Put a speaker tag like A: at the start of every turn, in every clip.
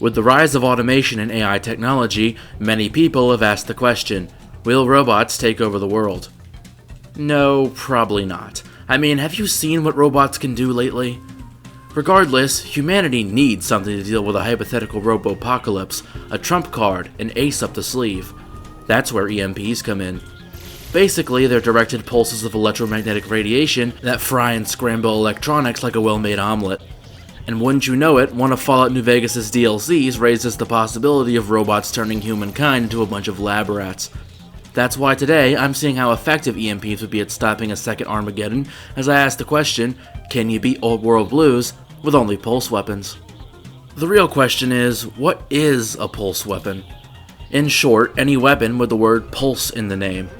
A: With the rise of automation and AI technology, many people have asked the question, will robots take over the world? No, probably not. I mean, have you seen what robots can do lately? Regardless, humanity needs something to deal with a hypothetical robo-apocalypse, a trump card, an ace up the sleeve. That's where EMPs come in. Basically, they're directed pulses of electromagnetic radiation that fry and scramble electronics like a well-made omelet. And wouldn't you know it, one of Fallout New Vegas' DLCs raises the possibility of robots turning humankind into a bunch of lab rats. That's why today, I'm seeing how effective EMPs would be at stopping a second Armageddon, as I ask the question, can you beat Old World Blues with only pulse weapons? The real question is, what is a pulse weapon? In short, any weapon with the word pulse in the name.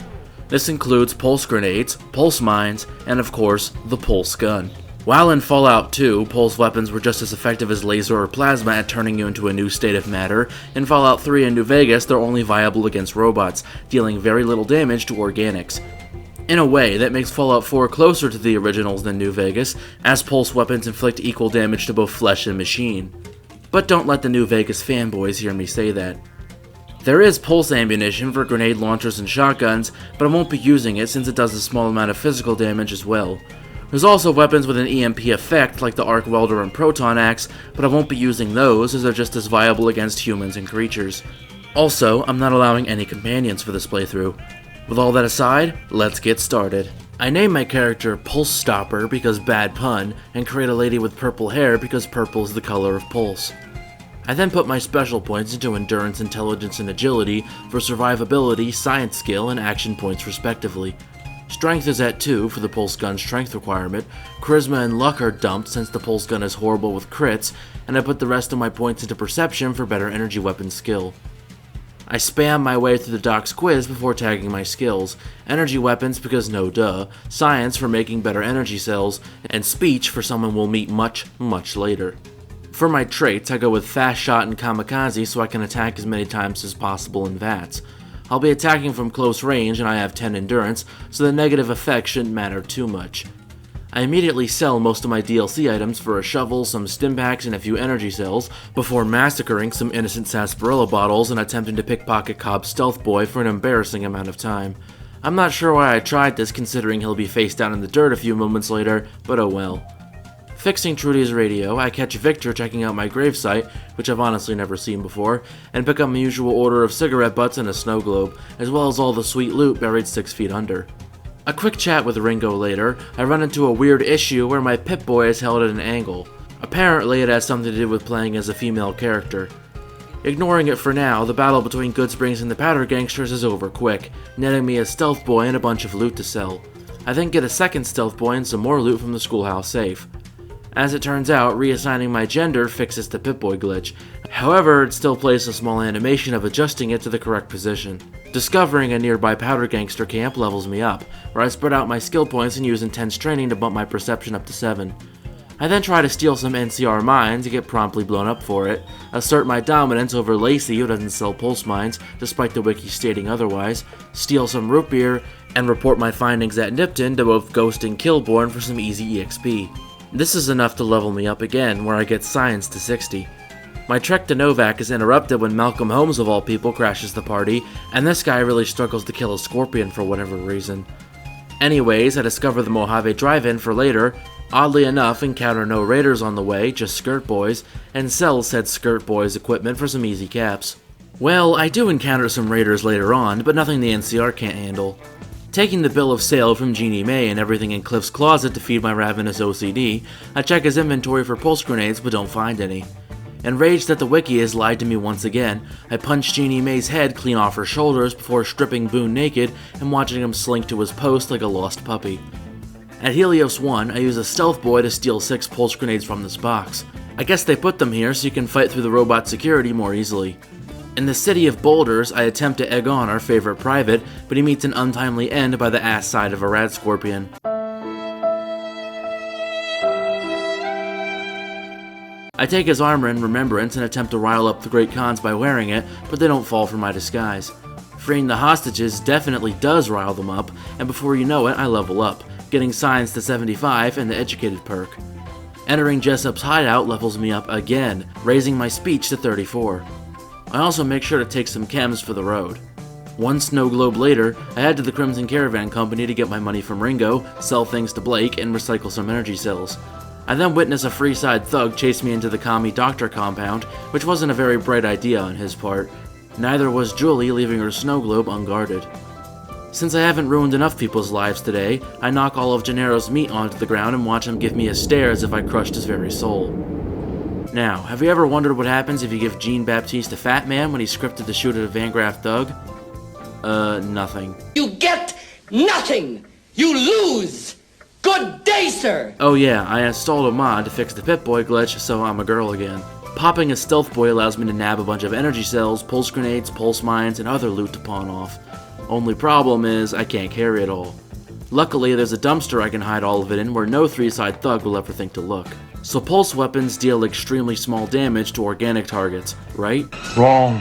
A: This includes pulse grenades, pulse mines, and of course, the pulse gun. While in Fallout 2, pulse weapons were just as effective as laser or plasma at turning you into a new state of matter, in Fallout 3 and New Vegas they're only viable against robots, dealing very little damage to organics. In a way, that makes Fallout 4 closer to the originals than New Vegas, as pulse weapons inflict equal damage to both flesh and machine. But don't let the New Vegas fanboys hear me say that. There is pulse ammunition for grenade launchers and shotguns, but I won't be using it since it does a small amount of physical damage as well. There's also weapons with an EMP effect like the arc welder and proton axe, but I won't be using those as they're just as viable against humans and creatures. Also, I'm not allowing any companions for this playthrough. With all that aside, let's get started. I named my character Pulse Stopper because bad pun, and create a lady with purple hair because purple is the color of pulse. I then put my special points into endurance, intelligence, and agility for survivability, science skill, and action points respectively. Strength is at 2 for the pulse gun's strength requirement, charisma and luck are dumped since the pulse gun is horrible with crits, and I put the rest of my points into perception for better energy weapon skill. I spam my way through the doc's quiz before tagging my skills, energy weapons because no duh, science for making better energy cells, and speech for someone we'll meet much later. For my traits, I go with fast shot and kamikaze so I can attack as many times as possible in VATS. I'll be attacking from close range and I have 10 endurance, so the negative effect shouldn't matter too much. I immediately sell most of my DLC items for a shovel, some stim packs, and a few energy cells, before massacring some innocent sarsaparilla bottles and attempting to pickpocket Cobb's Stealth Boy for an embarrassing amount of time. I'm not sure why I tried this considering he'll be face down in the dirt a few moments later, but oh well. Fixing Trudy's radio, I catch Victor checking out my gravesite, which I've honestly never seen before, and pick up my usual order of cigarette butts and a snow globe, as well as all the sweet loot buried 6 feet under. A quick chat with Ringo later, I run into a weird issue where my Pip-Boy is held at an angle. Apparently it has something to do with playing as a female character. Ignoring it for now, the battle between Goodsprings and the Powder Gangsters is over quick, netting me a Stealth Boy and a bunch of loot to sell. I then get a second Stealth Boy and some more loot from the schoolhouse safe. As it turns out, reassigning my gender fixes the Pip-Boy glitch. However, it still plays a small animation of adjusting it to the correct position. Discovering a nearby Powder Gangster camp levels me up, where I spread out my skill points and use intense training to bump my perception up to 7. I then try to steal some NCR mines and get promptly blown up for it, assert my dominance over Lacey who doesn't sell pulse mines, despite the wiki stating otherwise, steal some root beer, and report my findings at Nipton to both Ghost and Killborn for some easy EXP. This is enough to level me up again, where I get science to 60. My trek to Novak is interrupted when Malcolm Holmes of all people crashes the party, and this guy really struggles to kill a scorpion for whatever reason. Anyways, I discover the Mojave Drive-In for later, oddly enough encounter no raiders on the way, just skirt boys, and sell said skirt boys equipment for some easy caps. Well, I do encounter some raiders later on, but nothing the NCR can't handle. Taking the bill of sale from Jeannie Mae and everything in Cliff's closet to feed my ravenous OCD, I check his inventory for pulse grenades but don't find any. Enraged that the wiki has lied to me once again, I punch Jeannie Mae's head clean off her shoulders before stripping Boone naked and watching him slink to his post like a lost puppy. At Helios 1, I use a Stealth Boy to steal 6 pulse grenades from this box. I guess they put them here so you can fight through the robot security more easily. In the city of Boulders, I attempt to egg on our favorite private, but he meets an untimely end by the ass side of a rad scorpion. I take his armor in remembrance and attempt to rile up the Great Khans by wearing it, but they don't fall for my disguise. Freeing the hostages definitely does rile them up, and before you know it, I level up, getting science to 75 and the educated perk. Entering Jessup's hideout levels me up again, raising my speech to 34. I also make sure to take some chems for the road. One snow globe later, I head to the Crimson Caravan Company to get my money from Ringo, sell things to Blake, and recycle some energy cells. I then witness a Freeside thug chase me into the commie doctor compound, which wasn't a very bright idea on his part. Neither was Julie leaving her snow globe unguarded. Since I haven't ruined enough people's lives today, I knock all of Gennaro's meat onto the ground and watch him give me a stare as if I crushed his very soul. Now, have you ever wondered what happens if you give Jean-Baptiste a fat man when he's scripted to shoot at a Van Graff thug? Nothing.
B: You get nothing! You lose! Good day, sir!
A: Oh yeah, I installed a mod to fix the Pip-Boy glitch, so I'm a girl again. Popping a Stealth Boy allows me to nab a bunch of energy cells, pulse grenades, pulse mines, and other loot to pawn off. Only problem is, I can't carry it all. Luckily, there's a dumpster I can hide all of it in where no three-side thug will ever think to look. So pulse weapons deal extremely small damage to organic targets, right?
C: Wrong.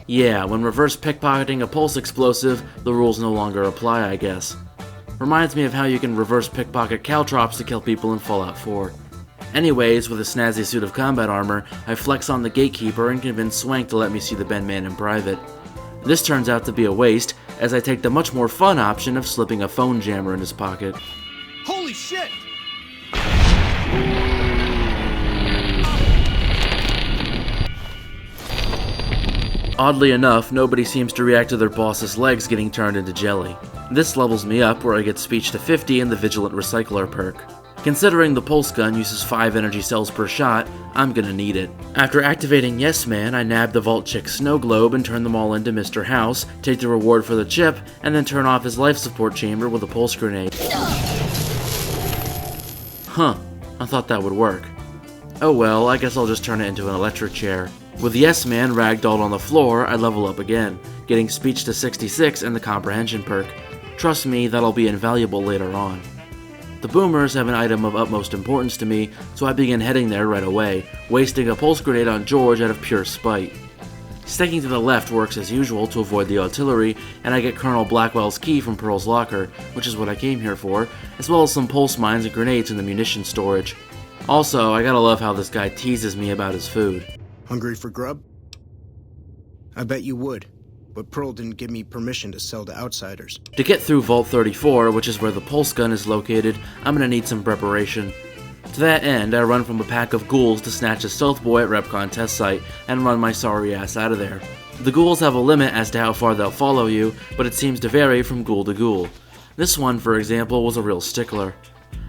A: Yeah, when reverse pickpocketing a pulse explosive, the rules no longer apply, I guess. Reminds me of how you can reverse pickpocket caltrops to kill people in Fallout 4. Anyways, with a snazzy suit of combat armor, I flex on the gatekeeper and convince Swank to let me see the Ben Man in private. This turns out to be a waste, as I take the much more fun option of slipping a phone jammer in his pocket.
C: Holy shit!
A: Oddly enough, nobody seems to react to their boss's legs getting turned into jelly. This levels me up where I get speech to 50 in the Vigilant Recycler perk. Considering the pulse gun uses 5 energy cells per shot, I'm gonna need it. After activating Yes Man, I nab the Vault Chick snow globe and turn them all into Mr. House, take the reward for the chip, and then turn off his life support chamber with a pulse grenade. Huh, I thought that would work. Oh well, I guess I'll just turn it into an electric chair. With Yes Man ragdolled on the floor, I level up again, getting speech to 66 and the comprehension perk. Trust me, that'll be invaluable later on. The boomers have an item of utmost importance to me, so I begin heading there right away, wasting a pulse grenade on George out of pure spite. Sticking to the left works as usual to avoid the artillery, and I get Colonel Blackwell's key from Pearl's locker, which is what I came here for, as well as some pulse mines and grenades in the munitions storage. Also, I gotta love how this guy teases me about his food.
D: Hungry for grub? I bet you would. But Pearl didn't give me permission to sell to outsiders.
A: To get through Vault 34, which is where the pulse gun is located, I'm gonna need some preparation. To that end, I run from a pack of ghouls to snatch a stealth boy at Repcon test site and run my sorry ass out of there. The ghouls have a limit as to how far they'll follow you, but it seems to vary from ghoul to ghoul. This one, for example, was a real stickler.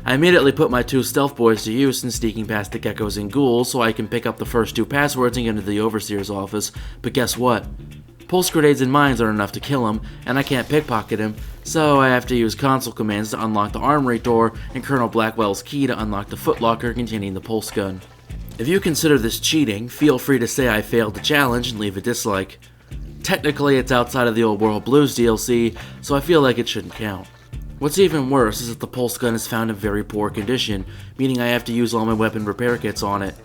A: I immediately put my 2 stealth boys to use in sneaking past the geckos and ghouls so I can pick up the first 2 passwords and get into the Overseer's office, but guess what? Pulse grenades and mines are enough to kill him, and I can't pickpocket him, so I have to use console commands to unlock the armory door and Colonel Blackwell's key to unlock the footlocker containing the pulse gun. If you consider this cheating, feel free to say I failed the challenge and leave a dislike. Technically, it's outside of the Old World Blues DLC, so I feel like it shouldn't count. What's even worse is that the pulse gun is found in very poor condition, meaning I have to use all my weapon repair kits on it.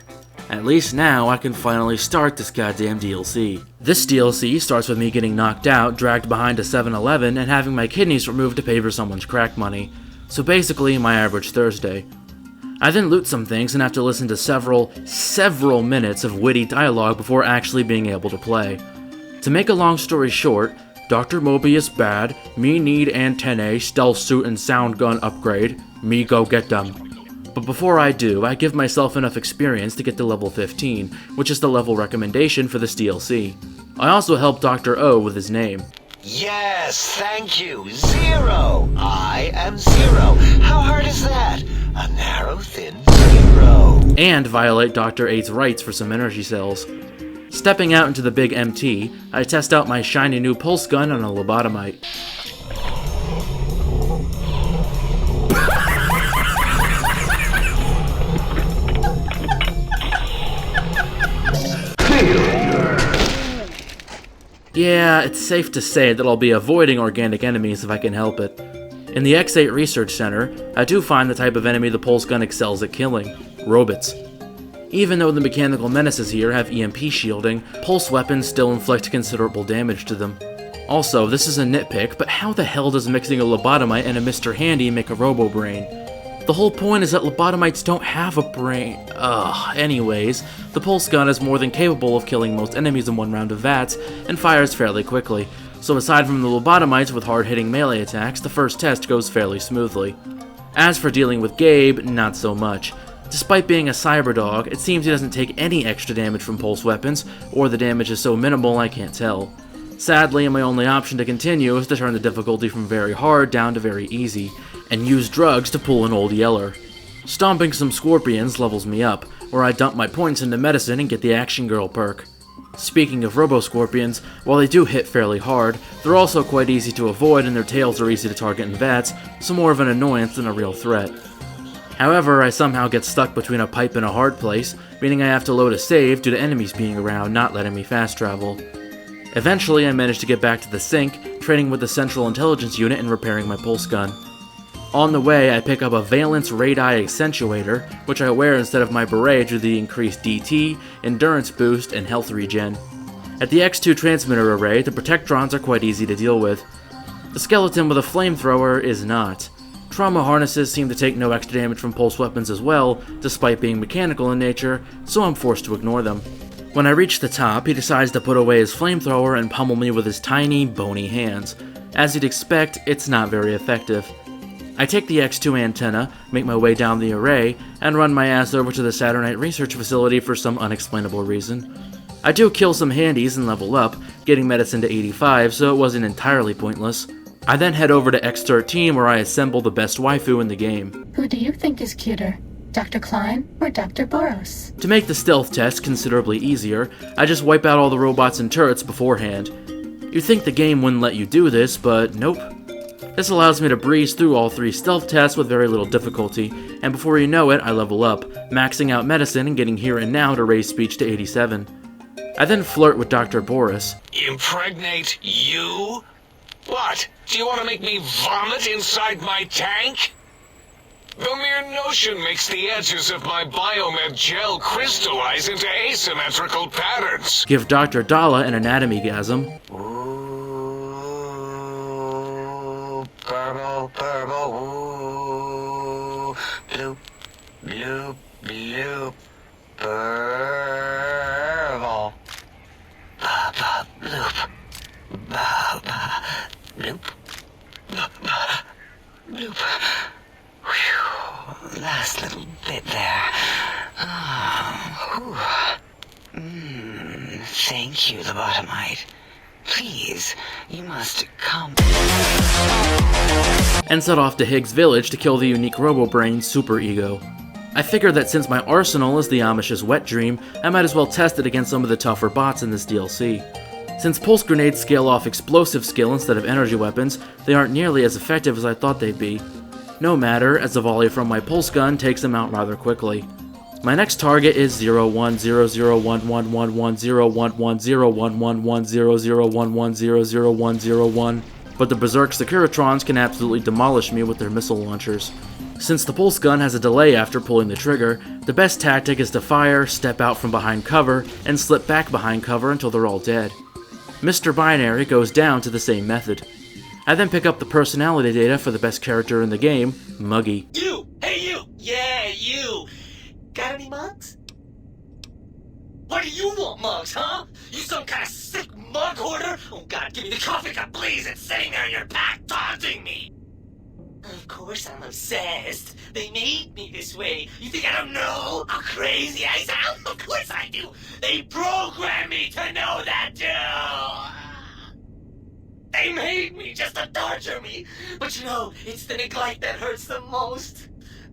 A: At least now I can finally start this goddamn DLC. This DLC starts with me getting knocked out, dragged behind a 7-Eleven, and having my kidneys removed to pay for someone's crack money. So basically, my average Thursday. I then loot some things and have to listen to several minutes of witty dialogue before actually being able to play. To make a long story short, Dr. Mobius bad, me need antennae, stealth suit and sound gun upgrade, me go get them. But before I do, I give myself enough experience to get to level 15, which is the level recommendation for this DLC. I also help Dr. O with his name.
E: Yes, thank you. 0. I am 0. How hard is that? A narrow, thin 0.
A: And violate Dr. 8's rights for some energy cells. Stepping out into the big MT, I test out my shiny new pulse gun on a lobotomite. Yeah, it's safe to say that I'll be avoiding organic enemies if I can help it. In the X8 Research Center, I do find the type of enemy the pulse gun excels at killing: robots. Even though the mechanical menaces here have EMP shielding, pulse weapons still inflict considerable damage to them. Also, this is a nitpick, but how the hell does mixing a lobotomite and a Mr. Handy make a robo-brain? The whole point is that lobotomites don't have a brain. Anyways, the pulse gun is more than capable of killing most enemies in one round of VATS, and fires fairly quickly. So aside from the lobotomites with hard-hitting melee attacks, the first test goes fairly smoothly. As for dealing with Gabe, not so much. Despite being a cyberdog, it seems he doesn't take any extra damage from pulse weapons, or the damage is so minimal I can't tell. Sadly, my only option to continue is to turn the difficulty from very hard down to very easy, and use drugs to pull an old yeller. Stomping some scorpions levels me up, where I dump my points into medicine and get the Action Girl perk. Speaking of Robo-Scorpions, while they do hit fairly hard, they're also quite easy to avoid and their tails are easy to target in VATS, so more of an annoyance than a real threat. However, I somehow get stuck between a pipe and a hard place, meaning I have to load a save due to enemies being around not letting me fast travel. Eventually, I managed to get back to the sink, training with the Central Intelligence Unit and repairing my pulse gun. On the way, I pick up a Valence Radii Accentuator, which I wear instead of my beret due to the increased DT, endurance boost, and health regen. At the X2 transmitter array, the Protectrons are quite easy to deal with. The skeleton with a flamethrower is not. Trauma harnesses seem to take no extra damage from pulse weapons as well, despite being mechanical in nature, so I'm forced to ignore them. When I reach the top, he decides to put away his flamethrower and pummel me with his tiny, bony hands. As you'd expect, it's not very effective. I take the X2 antenna, make my way down the array, and run my ass over to the Saturnite research facility for some unexplainable reason. I do kill some handies and level up, getting medicine to 85, so it wasn't entirely pointless. I then head over to X13 where I assemble the best waifu in the game.
F: Who do you think is cuter, Dr. Klein or Dr. Boros?
A: To make the stealth test considerably easier, I just wipe out all the robots and turrets beforehand. You'd think the game wouldn't let you do this, but nope. This allows me to breeze through all 3 stealth tests with very little difficulty, and before you know it, I level up, maxing out medicine and getting here and now to raise speech to 87. I then flirt with Dr. Boris.
E: Impregnate you? What? Do you want to make me vomit inside my tank? The mere notion makes the edges of my biomed gel crystallize into asymmetrical patterns.
A: Give Dr. Dala an anatomy-gasm.
E: Ooh, purple, purple, ooh, bloop, bloop, bloop, purple. Ba, ba, bloop, ba, ba, bloop, ba, ba, bloop. Whew, last little bit there. Thank you, lobotomite. Please, you must come.
A: And set off to Higgs Village to kill the unique Robo-Brain superego. I figured that since my arsenal is the Amish's wet dream, I might as well test it against some of the tougher bots in this DLC. Since pulse grenades scale off explosive skill instead of energy weapons, they aren't nearly as effective as I thought they'd be. No matter, as a volley from my pulse gun takes them out rather quickly. My next target is 0100111110110011001101, but the Berserk Securitrons can absolutely demolish me with their missile launchers. Since the pulse gun has a delay after pulling the trigger, the best tactic is to fire, step out from behind cover, and slip back behind cover until they're all dead. Mr. Binary goes down to the same method. I then pick up the personality data for the best character in the game, Muggy.
G: You! Hey you! Yeah, you! Got any mugs? What do you want, mugs, huh? You some kind of sick mug hoarder? Oh god, give me the coffee cup, please! It's sitting there in your pack, taunting me! Of course I'm obsessed. They made me this way. You think I don't know how crazy I sound? Of course I do! They programmed me to know that too! They made me just to torture me. But you know, it's the neglect that hurts the most.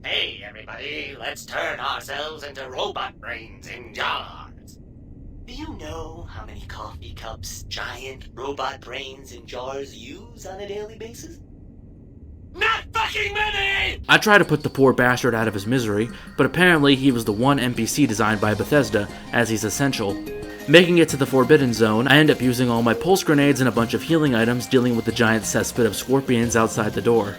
G: Hey, everybody, let's turn ourselves into robot brains in jars. Do you know how many coffee cups giant robot brains in jars use on a daily basis? Not fucking many!
A: I try to put the poor bastard out of his misery, but apparently he was the one NPC designed by Bethesda, as he's essential. Making it to the Forbidden Zone, I end up using all my pulse grenades and a bunch of healing items dealing with the giant cesspit of scorpions outside the door.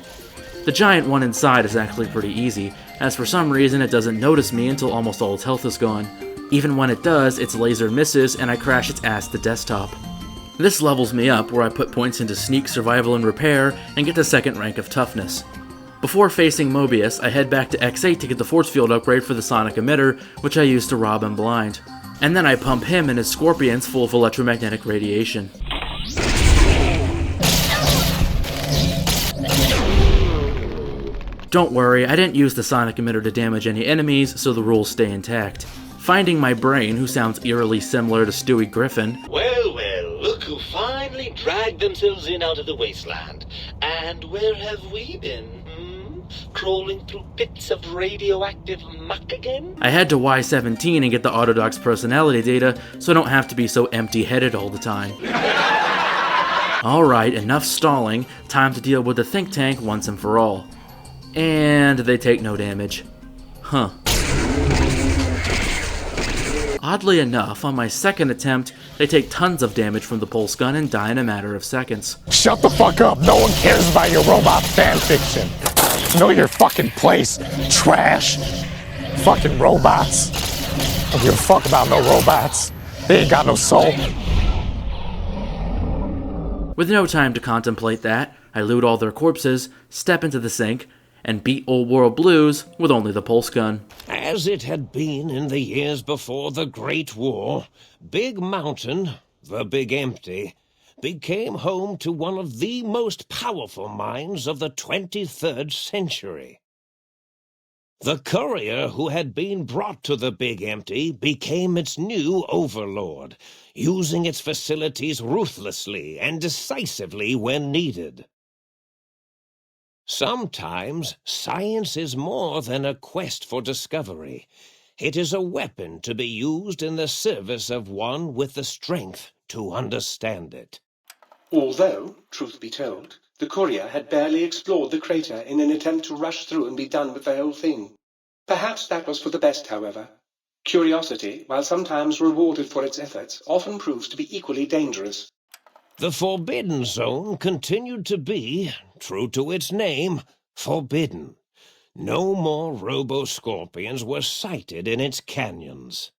A: The giant one inside is actually pretty easy, as for some reason it doesn't notice me until almost all its health is gone. Even when it does, its laser misses and I crash its ass to desktop. This levels me up where I put points into sneak, survival, and repair and get the second rank of toughness. Before facing Mobius, I head back to X8 to get the force field upgrade for the sonic emitter, which I use to rob him blind. And then I pump him and his scorpions full of electromagnetic radiation. Don't worry, I didn't use the sonic emitter to damage any enemies, so the rules stay intact. Finding my brain, who sounds eerily similar to Stewie Griffin.
H: Well, well, look who finally dragged themselves in out of the wasteland. And where have we been? Crawling through pits of radioactive muck again?
A: I had to Y17 and get the Autodoc's personality data, so I don't have to be so empty-headed all the time. Alright, enough stalling, time to deal with the think tank once and for all. And they take no damage. Huh. Oddly enough, on my second attempt, they take tons of damage from the pulse gun and die in a matter of seconds.
C: Shut the fuck up. No one cares about your robot fanfiction. Know your fucking place, trash. Fucking robots. Don't give a fuck about no robots. They ain't got no soul.
A: With no time to contemplate that, I loot all their corpses, step into the sink, and beat Old World Blues with only the pulse gun.
I: As it had been in the years before the Great War, Big Mountain, the Big Empty, became home to one of the most powerful minds of the 23rd century. The courier who had been brought to the Big Empty became its new overlord, using its facilities ruthlessly and decisively when needed. Sometimes science is more than a quest for discovery. It is a weapon to be used in the service of one with the strength to understand it.
J: Although, truth be told, the courier had barely explored the crater in an attempt to rush through and be done with the whole thing. Perhaps that was for the best, however. Curiosity, while sometimes rewarded for its efforts, often proves to be equally dangerous.
I: The Forbidden Zone continued to be, true to its name, forbidden. No more robo-scorpions were sighted in its canyons.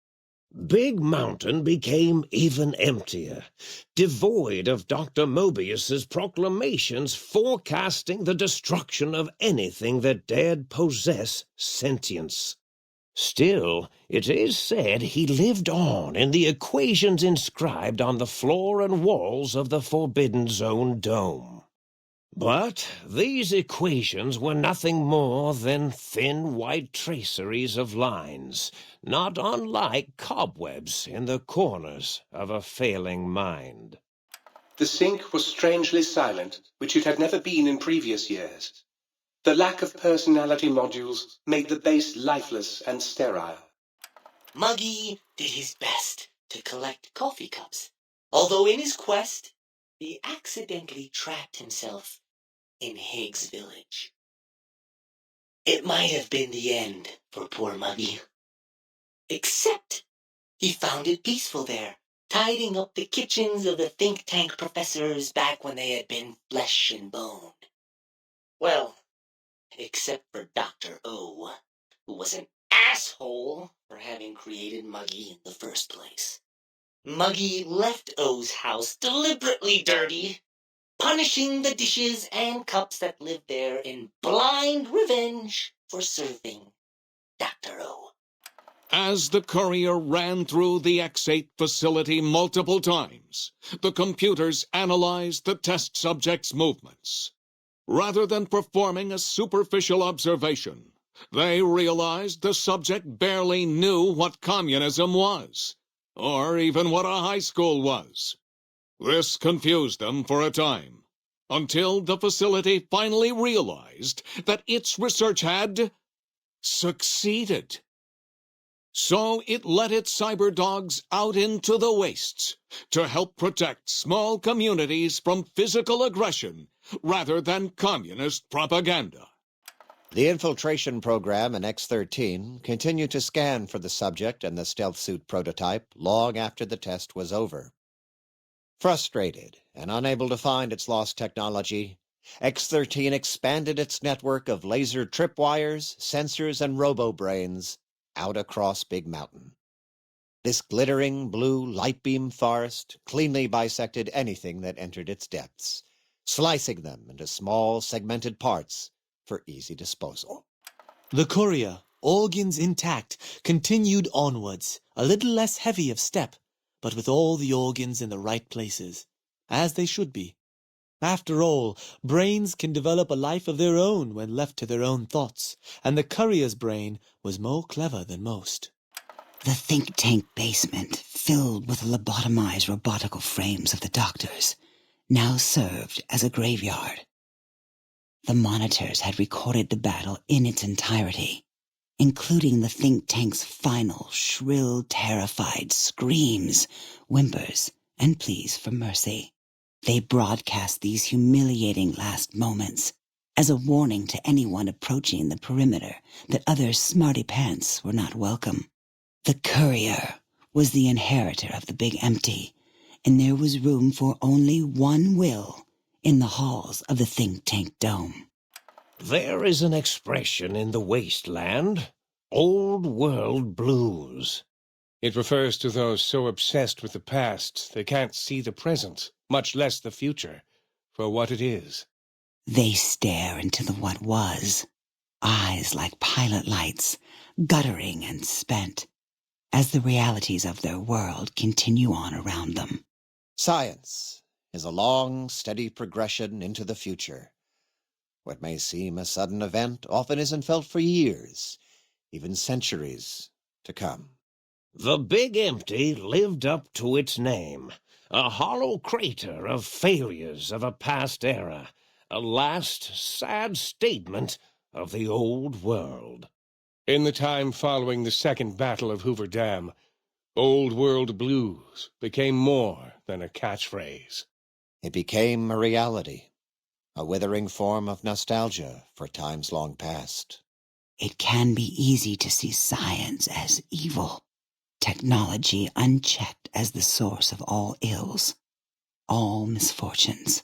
I: Big Mountain became even emptier, devoid of Dr. Mobius's proclamations forecasting the destruction of anything that dared possess sentience. Still, it is said he lived on in the equations inscribed on the floor and walls of the Forbidden Zone dome. But these equations were nothing more than thin white traceries of lines, not unlike cobwebs in the corners of a failing mind.
J: The sink was strangely silent, which it had never been in previous years. The lack of personality modules made the base lifeless and sterile.
G: Muggy did his best to collect coffee cups, although in his quest, he accidentally trapped himself in Higgs village. It might have been the end for poor Muggy. Except he found it peaceful there, tidying up the kitchens of the think tank professors back when they had been flesh and bone. Well, except for Dr. O, who was an asshole for having created Muggy in the first place. Muggy left O's house deliberately dirty, punishing the dishes and cups that lived there in blind revenge for serving Dr. O.
E: As the courier ran through the X8 facility multiple times, the computers analyzed the test subject's movements. Rather than performing a superficial observation, they realized the subject barely knew what communism was, or even what a high school was. This confused them for a time, until the facility finally realized that its research had succeeded. So it let its cyber dogs out into the wastes to help protect small communities from physical aggression rather than communist propaganda.
K: The infiltration program in X-13 continued to scan for the subject and the stealth suit prototype long after the test was over. Frustrated and unable to find its lost technology, X-13 expanded its network of laser tripwires, sensors, and robo-brains out across Big Mountain. This glittering blue light beam forest cleanly bisected anything that entered its depths, slicing them into small segmented parts for easy disposal.
L: The courier, organs intact, continued onwards, a little less heavy of step, but with all the organs in the right places, as they should be. After all, brains can develop a life of their own when left to their own thoughts, and the courier's brain was more clever than most.
M: The think tank basement, filled with the lobotomized robotical frames of the doctors, now served as a graveyard. The monitors had recorded the battle in its entirety, including the think tank's final, shrill, terrified screams, whimpers, and pleas for mercy. They broadcast these humiliating last moments as a warning to anyone approaching the perimeter that other smarty pants were not welcome. The courier was the inheritor of the Big Empty, and there was room for only one will in the halls of the think tank dome.
I: There is an expression in the wasteland, old world blues.
J: It refers to those so obsessed with the past they can't see the present, much less the future, for what it is.
M: They stare into the what was, eyes like pilot lights, guttering and spent, as the realities of their world continue on around them.
K: Science is a long, steady progression into the future. What may seem a sudden event often isn't felt for years, even centuries to come.
I: The Big Empty lived up to its name, a hollow crater of failures of a past era, a last sad statement of the old world.
J: In the time following the Second Battle of Hoover Dam, Old World Blues became more than a catchphrase.
K: It became a reality, a withering form of nostalgia for times long past.
M: It can be easy to see science as evil, technology unchecked as the source of all ills, all misfortunes.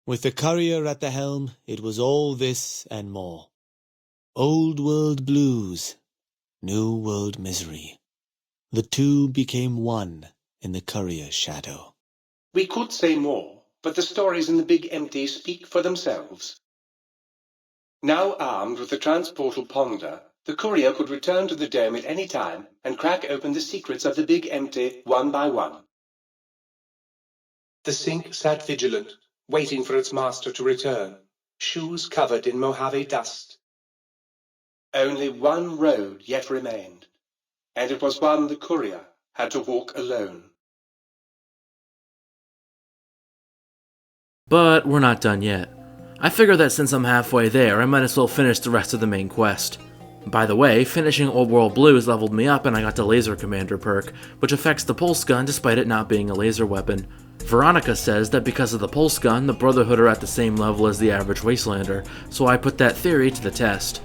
L: With the courier at the helm, it was all this and more. Old world blues, new world misery. The two became one in the courier's shadow.
J: We could say more, but the stories in the Big Empty speak for themselves. Now armed with the transportal ponder, the courier could return to the dome at any time and crack open the secrets of the Big Empty one by one. The sink sat vigilant, waiting for its master to return, shoes covered in Mojave dust. Only one road yet remained, and it was one the courier had to walk alone.
A: But we're not done yet. I figure that since I'm halfway there, I might as well finish the rest of the main quest. By the way, finishing Old World Blues leveled me up and I got the Laser Commander perk, which affects the pulse gun despite it not being a laser weapon. Veronica says that because of the pulse gun, the Brotherhood are at the same level as the average Wastelander, so I put that theory to the test.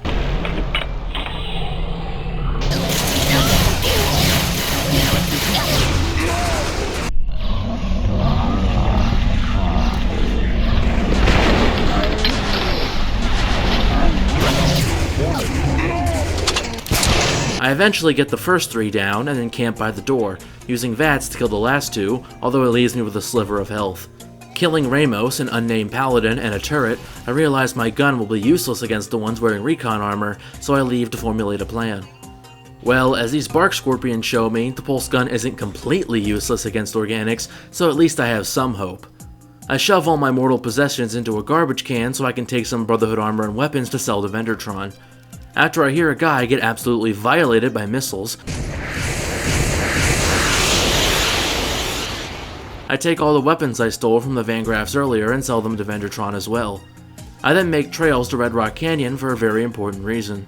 A: I eventually get the first three down and then camp by the door, using VATS to kill the last two, although it leaves me with a sliver of health. Killing Ramos, an unnamed paladin, and a turret, I realize my gun will be useless against the ones wearing recon armor, so I leave to formulate a plan. Well, as these bark scorpions show me, the pulse gun isn't completely useless against organics, so at least I have some hope. I shove all my mortal possessions into a garbage can so I can take some Brotherhood armor and weapons to sell to Vendertron. After I hear a guy get absolutely violated by missiles, I take all the weapons I stole from the Van Graffs earlier and sell them to Vendertron as well. I then make trails to Red Rock Canyon for a very important reason.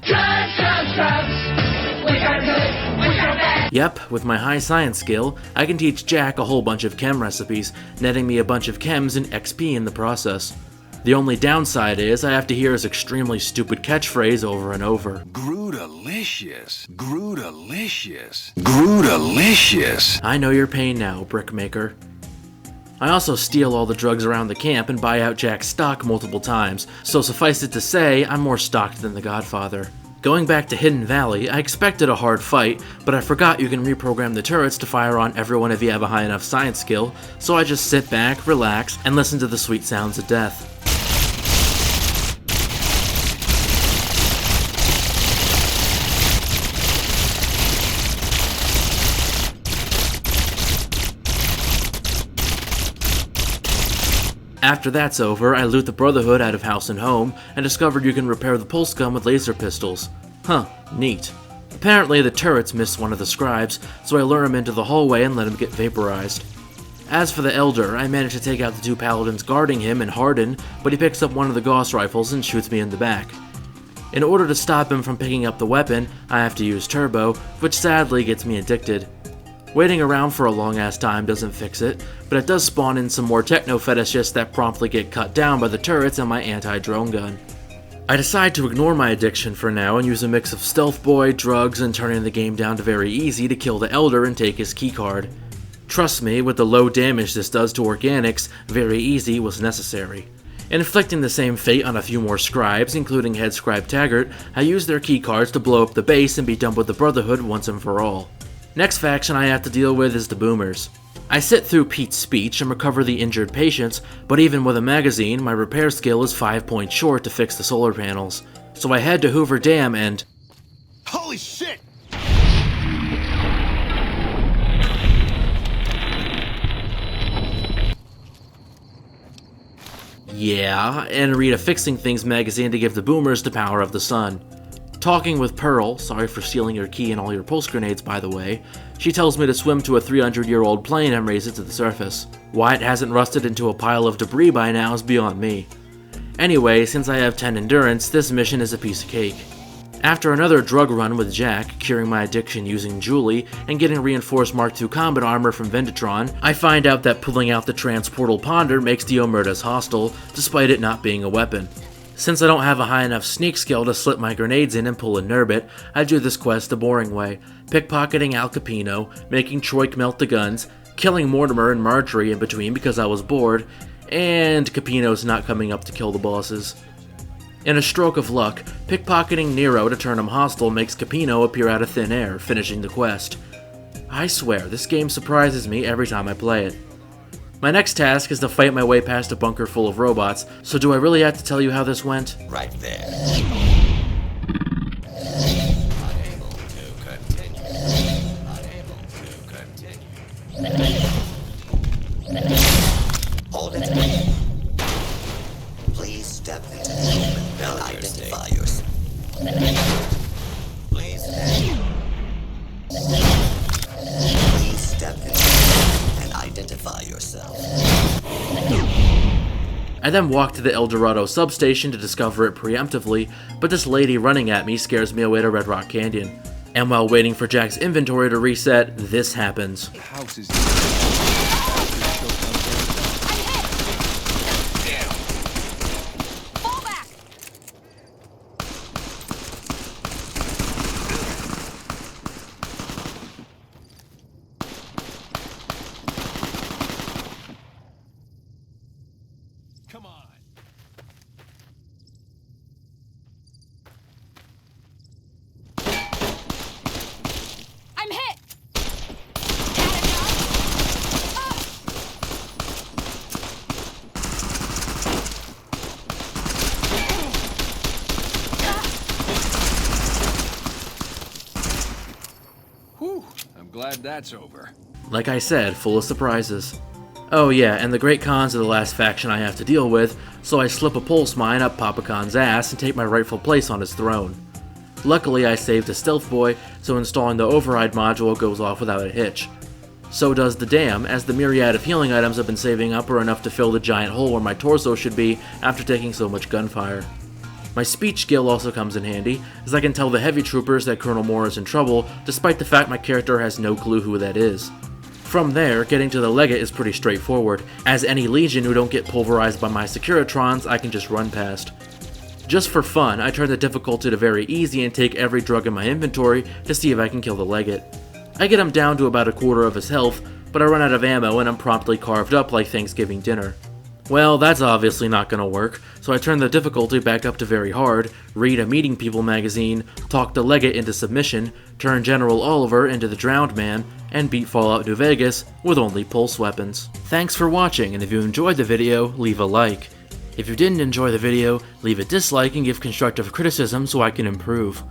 A: Yep, with my high science skill, I can teach Jack a whole bunch of chem recipes, netting me a bunch of chems and XP in the process. The only downside is I have to hear his extremely stupid catchphrase over and over.
N: Grootalicious. Grootalicious. Grootalicious.
A: I know your pain now, Brickmaker. I also steal all the drugs around the camp and buy out Jack's stock multiple times, so suffice it to say, I'm more stocked than the Godfather. Going back to Hidden Valley, I expected a hard fight, but I forgot you can reprogram the turrets to fire on everyone if you have a high enough science skill, so I just sit back, relax, and listen to the sweet sounds of death. After that's over, I loot the Brotherhood out of house and home, and discovered you can repair the pulse gun with laser pistols. Huh, neat. Apparently the turrets missed one of the scribes, so I lure him into the hallway and let him get vaporized. As for the Elder, I managed to take out the 2 paladins guarding him and Harden, but he picks up one of the Gauss rifles and shoots me in the back. In order to stop him from picking up the weapon, I have to use Turbo, which sadly gets me addicted. Waiting around for a long-ass time doesn't fix it, but it does spawn in some more techno-fetishists that promptly get cut down by the turrets and my anti-drone gun. I decide to ignore my addiction for now and use a mix of Stealth Boy, drugs, and turning the game down to very easy to kill the Elder and take his keycard. Trust me, with the low damage this does to organics, very easy was necessary. Inflicting the same fate on a few more scribes, including Head Scribe Taggart, I use their keycards to blow up the base and be done with the Brotherhood once and for all. Next faction I have to deal with is the Boomers. I sit through Pete's speech and recover the injured patients, but even with a magazine, my repair skill is 5 points short to fix the solar panels. So I head to Hoover Dam and...
O: Holy shit!
A: Yeah, and read a Fixing Things magazine to give the Boomers the power of the sun. Talking with Pearl, sorry for stealing your key and all your pulse grenades by the way, she tells me to swim to a 300-year-old plane and raise it to the surface. Why it hasn't rusted into a pile of debris by now is beyond me. Anyway, since I have 10 endurance, this mission is a piece of cake. After another drug run with Jack, curing my addiction using Julie, and getting reinforced Mark II combat armor from Vendatron, I find out that pulling out the transportal ponder makes the Omertas hostile, despite it not being a weapon. Since I don't have a high enough sneak skill to slip my grenades in and pull a Nurbit, I do this quest the boring way, pickpocketing Al Capino, making Troik melt the guns, killing Mortimer and Marjorie in between because I was bored, and Capino's not coming up to kill the bosses. In a stroke of luck, pickpocketing Nero to turn him hostile makes Capino appear out of thin air, finishing the quest. I swear, this game surprises me every time I play it. My next task is to fight my way past a bunker full of robots, so do I really have to tell you how this went?
O: Right there. Unable to continue. Unable to continue. Hold it. Please step into the open and identify yourself. Please step into and identify yourself.
A: I then walk to the El Dorado substation to discover it preemptively, but this lady running at me scares me away to Red Rock Canyon. And while waiting for Jack's inventory to reset, this happens.
N: Glad that's over.
A: Like I said, full of surprises. Oh yeah, and the great cons are the last faction I have to deal with, so I slip a pulse mine up Papa Khan's ass and take my rightful place on his throne. Luckily I saved a stealth boy, so installing the override module goes off without a hitch. So does the dam, as the myriad of healing items I've been saving up are enough to fill the giant hole where my torso should be after taking so much gunfire. My speech skill also comes in handy, as I can tell the heavy troopers that Colonel Moore is in trouble, despite the fact my character has no clue who that is. From there, getting to the Legate is pretty straightforward, as any Legion who don't get pulverized by my Securitrons I can just run past. Just for fun, I turn the difficulty to very easy and take every drug in my inventory to see if I can kill the Legate. I get him down to about a quarter of his health, but I run out of ammo and I'm promptly carved up like Thanksgiving dinner. Well, that's obviously not gonna work, so I turned the difficulty back up to very hard, read a Meeting People magazine, talked the Legate into submission, turned General Oliver into the Drowned Man, and beat Fallout New Vegas with only pulse weapons. Thanks for watching, and if you enjoyed the video, leave a like. If you didn't enjoy the video, leave a dislike and give constructive criticism so I can improve.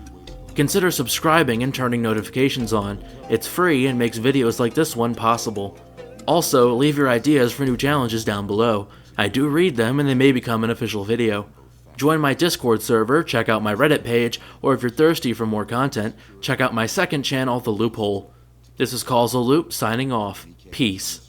A: Consider subscribing and turning notifications on. It's free and makes videos like this one possible. Also, leave your ideas for new challenges down below. I do read them and they may become an official video. Join my Discord server, check out my Reddit page, or if you're thirsty for more content, check out my second channel, The Loophole. This is Causal Loop signing off. Peace.